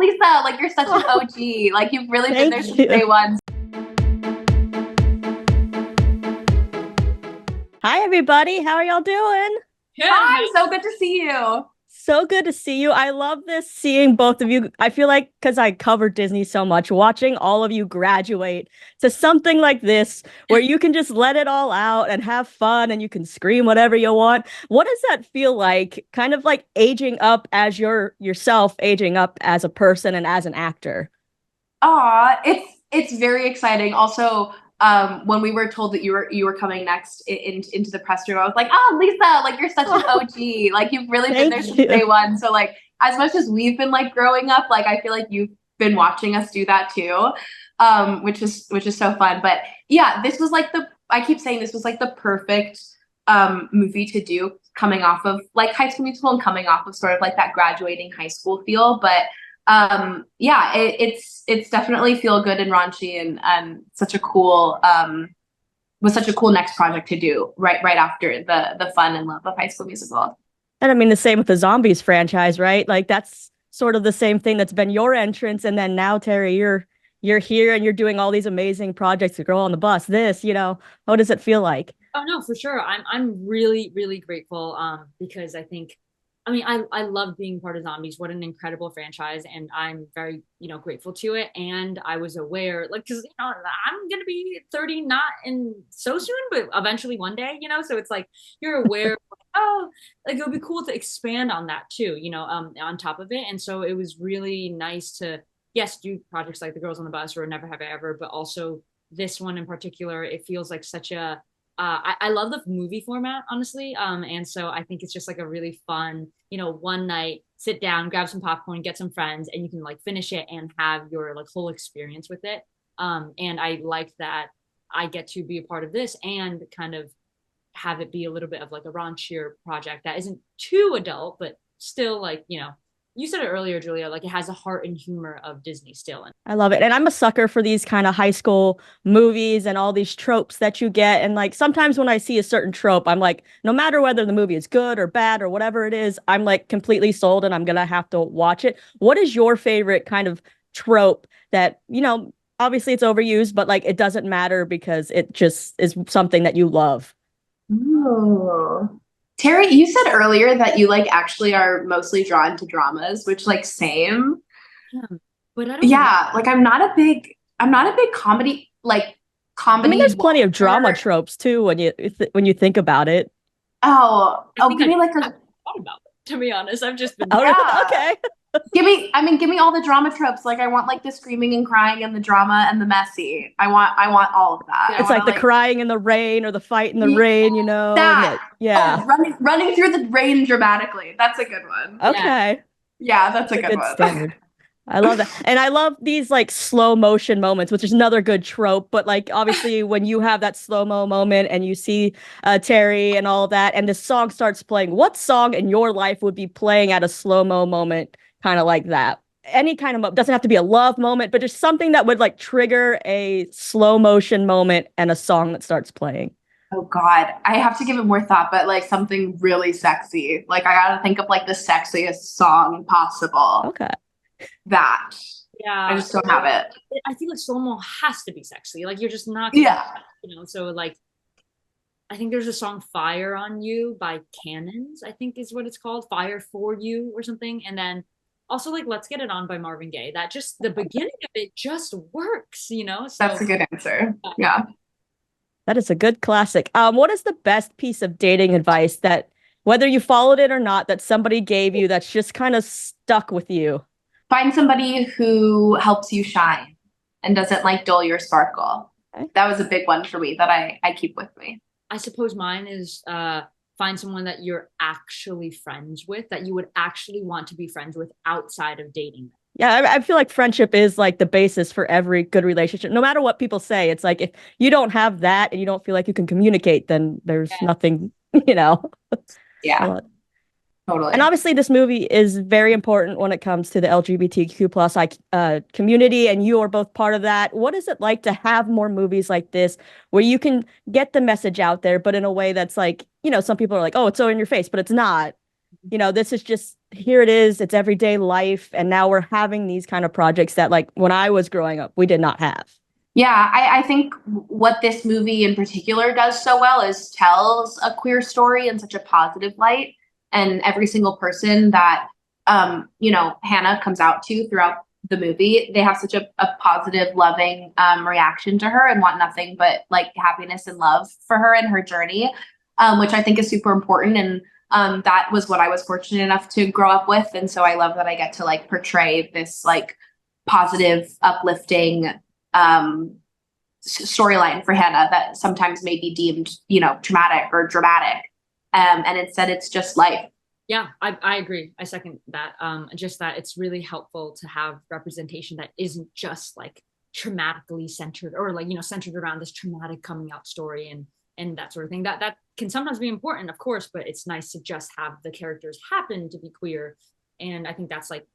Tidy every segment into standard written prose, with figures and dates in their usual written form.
Lisa, like you're such an OG. Like you've really been there since day one. Hi, everybody. How are y'all doing? Hi, so good to see you. So good to see you. I love this seeing both of you. I feel like because I cover Disney so much, watching all of you graduate to something like this where you can just let it all out and have fun and you can scream whatever you want. What does that feel like? Kind of like aging up as yourself, aging up as a person and as an actor. It's very exciting. Also, when we were told that you were coming next into the press room, I was like, oh, Lisa, like you're such an OG. Like you've really been there since day one. So like as much as we've been like growing up, like I feel like you've been watching us do that too, which is so fun. But yeah, this was like I keep saying this was like the perfect movie to do coming off of like High School Musical and coming off of sort of like that graduating high school feel. But yeah, it's definitely feel good and raunchy and such a cool was such a cool next project to do right after the fun and love of High School Musical. And I mean the same with the Zombies franchise, right? Like that's sort of the same thing that's been your entrance, and then now Terry, you're here and you're doing all these amazing projects. The Girl on the Bus, how does it feel like? Oh no, for sure. I'm really, really grateful because I love being part of Zombies. What an incredible franchise, and I'm very, grateful to it. And I was aware, like, because I'm gonna be 30, not in so soon, but eventually one day, So it's like you're aware, oh, like it would be cool to expand on that too, on top of it. And so it was really nice to, yes, do projects like The Girls on the Bus or Never Have I Ever, but also this one in particular. It feels like such a I love the movie format, honestly. And so I think it's just like a really fun, one night, sit down, grab some popcorn, get some friends, and you can like finish it and have your like whole experience with it. And I like that I get to be a part of this and kind of have it be a little bit of like a raunchier project that isn't too adult, but still like, you said it earlier, Julia, like it has a heart and humor of Disney still. I love it. And I'm a sucker for these kind of high school movies and all these tropes that you get. And like sometimes when I see a certain trope, I'm like, no matter whether the movie is good or bad or whatever it is, I'm like completely sold and I'm gonna have to watch it. What is your favorite kind of trope that, obviously it's overused, but like it doesn't matter because it just is something that you love? Ooh. Terry, you said earlier that you like actually are mostly drawn to dramas, which like same. Yeah, but I don't like I'm not a big comedy. I mean, there's plenty of drama tropes too when you think about it. Give me like a thought about it, to be honest. I've just been okay. Give me all the drama tropes. Like I want like the screaming and crying and the drama and the messy. I want all of that. It's like the crying in the rain or the fight in the rain, That. Yeah. Oh, running through the rain dramatically. That's a good one. Okay. Yeah, that's a good one. Standard. I love that. And I love these like slow motion moments, which is another good trope. But like obviously when you have that slow-mo moment and you see Terry and all that, and the song starts playing, what song in your life would be playing at a slow-mo moment? Kind of like that. Any kind of doesn't have to be a love moment, but just something that would like trigger a slow motion moment and a song that starts playing. Oh God, I have to give it more thought, but like something really sexy. Like I gotta think of like the sexiest song possible. Okay. That. Yeah. I just don't have it. I think like slow-mo has to be sexy. Like you're just not so like I think there's a song Fire on You by Cannons, I think is what it's called. Fire for You or something. And then also like Let's Get It On by Marvin Gaye. That just the beginning of it just works, So that's a good answer. Yeah. That is a good classic. What is the best piece of dating advice that whether you followed it or not, that somebody gave you that's just kind of stuck with you? Find somebody who helps you shine and doesn't like dull your sparkle. Okay. That was a big one for me that I keep with me. I suppose mine is find someone that you're actually friends with, that you would actually want to be friends with outside of dating them. Yeah, I feel like friendship is like the basis for every good relationship. No matter what people say, it's like if you don't have that and you don't feel like you can communicate, then there's nothing, Yeah. Totally. And obviously this movie is very important when it comes to the LGBTQ plus community, and you are both part of that. What is it like to have more movies like this where you can get the message out there, but in a way that's like, some people are like, oh, it's so in your face, but it's not. you know, this is just, here it is, it's everyday life, and now we're having these kind of projects that, like, when I was growing up, we did not have. Yeah, I think what this movie in particular does so well is tells a queer story in such a positive light. And every single person that, you know, Hannah comes out to throughout the movie, they have such a positive, loving reaction to her and want nothing but like happiness and love for her and her journey, which I think is super important. And that was what I was fortunate enough to grow up with. And so I love that I get to like portray this like positive, uplifting storyline for Hannah that sometimes may be deemed, you know, traumatic or dramatic. And instead it's just life. Yeah, I agree. I second that. Just that it's really helpful to have representation that isn't just like traumatically centered or like, you know, centered around this traumatic coming out story and that sort of thing. That can sometimes be important, of course, but it's nice to just have the characters happen to be queer. And I think that's like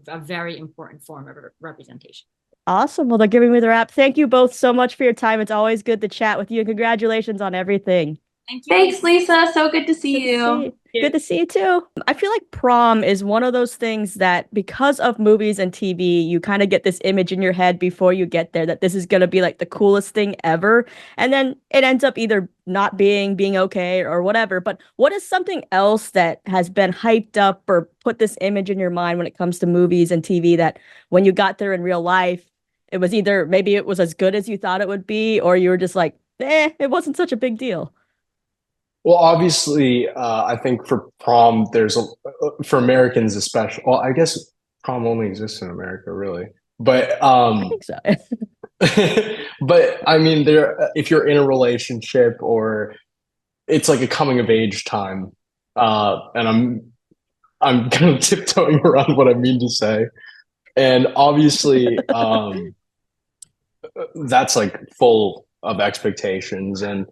a very important form of representation. Awesome. Well, they're giving me the wrap. Thank you both so much for your time. It's always good to chat with you. Congratulations on everything. Thank you. Thanks, Lisa. So good to see you. Good to see you too. I feel like prom is one of those things that because of movies and TV, you kind of get this image in your head before you get there that this is going to be like the coolest thing ever. And then it ends up either not being okay or whatever. But what is something else that has been hyped up or put this image in your mind when it comes to movies and TV that when you got there in real life, it was either maybe it was as good as you thought it would be, or you were just like, it wasn't such a big deal? Well, obviously, I think for prom, for Americans especially. Well, I guess prom only exists in America, really. But I think so. but I mean, if you're in a relationship or it's like a coming of age time, and I'm kind of tiptoeing around what I mean to say, and obviously, that's like full of expectations and.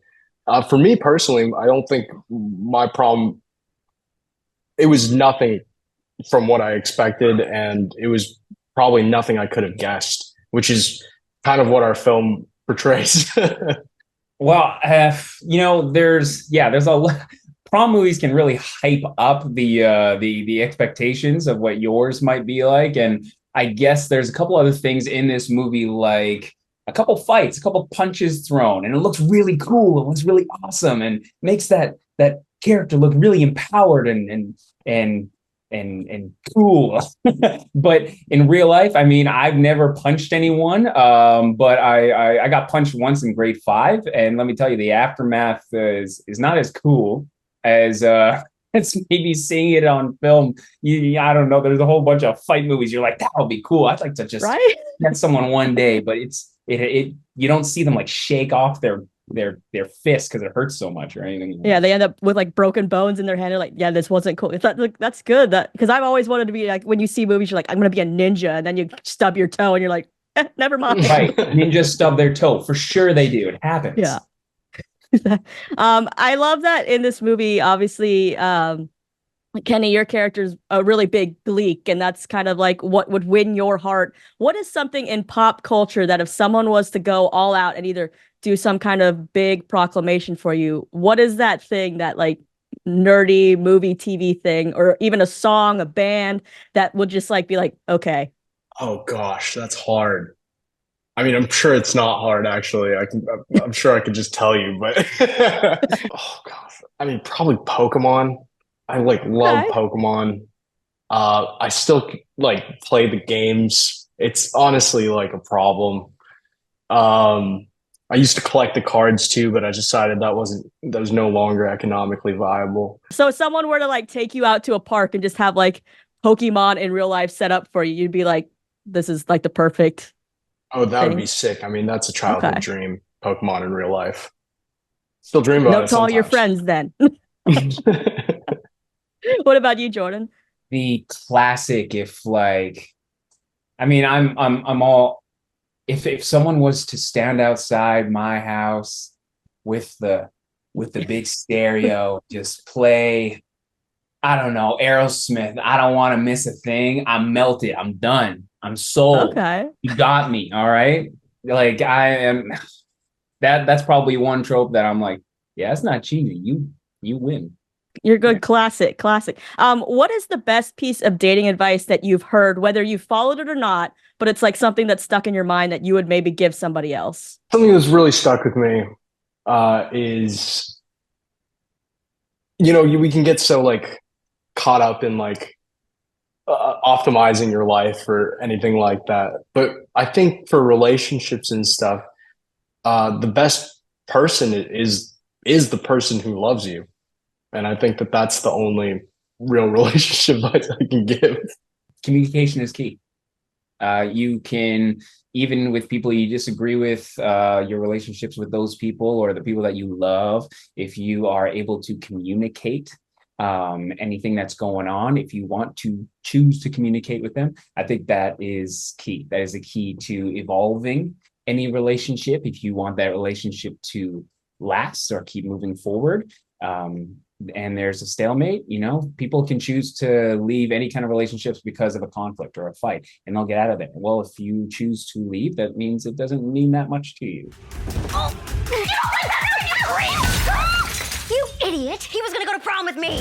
For me personally, I don't think my prom, it was nothing from what I expected, and it was probably nothing I could have guessed, which is kind of what our film portrays. Well, you know, there's a lot. Prom movies can really hype up the expectations of what yours might be like, and I guess there's a couple other things in this movie like a couple fights, a couple punches thrown, and it looks really cool. It looks really awesome, and makes that character look really empowered and cool. But in real life, I mean, I've never punched anyone, but I got punched once in grade 5, and let me tell you, the aftermath is not as cool as it's maybe seeing it on film. I don't know. There's a whole bunch of fight movies. You're like, that would be cool. I'd like to just get someone one day, but it you don't see them like shake off their fists because it hurts so much or anything. Yeah, they end up with like broken bones in their hand. They're like, yeah, this wasn't cool. That's good. Because I've always wanted to be like, when you see movies, you're like, I'm gonna be a ninja, and then you stub your toe, and you're like, never mind. Right, ninjas stub their toe for sure. They do. It happens. Yeah. I love that in this movie. Obviously, Kenny, your character's a really big Gleek, and that's kind of like what would win your heart. What is something in pop culture that if someone was to go all out and either do some kind of big proclamation for you, what is that thing, that like nerdy movie, TV thing, or even a song, a band that would just like be like, okay? Oh gosh, that's hard. I mean, I'm sure it's not hard actually. I'm sure I could just tell you, but oh gosh. I mean, probably Pokemon. I like love Pokemon. I still like play the games. It's honestly like a problem. I used to collect the cards too, but I decided that was no longer economically viable. So if someone were to like take you out to a park and just have like Pokemon in real life set up for you, you'd be like, this is like the perfect. Oh, that would be sick. I mean, that's a childhood dream, Pokemon in real life. Still dream about it. Note to all your friends then. What about you, Jordan? The classic, if like, I mean, I'm all, if someone was to stand outside my house with the big stereo, just play, I don't know, Aerosmith, I don't want to miss a thing. I'm melted. I'm done. I'm sold. Okay. You got me. All right. Like I am, that's probably one trope that I'm like, yeah, it's not cheesy. You win. You're good. Classic. What is the best piece of dating advice that you've heard, whether you followed it or not, but it's like something that's stuck in your mind that you would maybe give somebody else? Something that's really stuck with me is, we can get so like caught up in like optimizing your life or anything like that. But I think for relationships and stuff, the best person is the person who loves you. And I think that that's the only real relationship advice I can give. Communication is key. You can, even with people you disagree with, your relationships with those people or the people that you love, if you are able to communicate anything that's going on, if you want to choose to communicate with them, I think that is key. That is a key to evolving any relationship. If you want that relationship to last or keep moving forward, and there's a stalemate, people can choose to leave any kind of relationships because of a conflict or a fight, and they'll get out of there. Well, if you choose to leave, that means it doesn't mean that much to you. Oh, you don't like that? You idiot! He was gonna go to prom with me!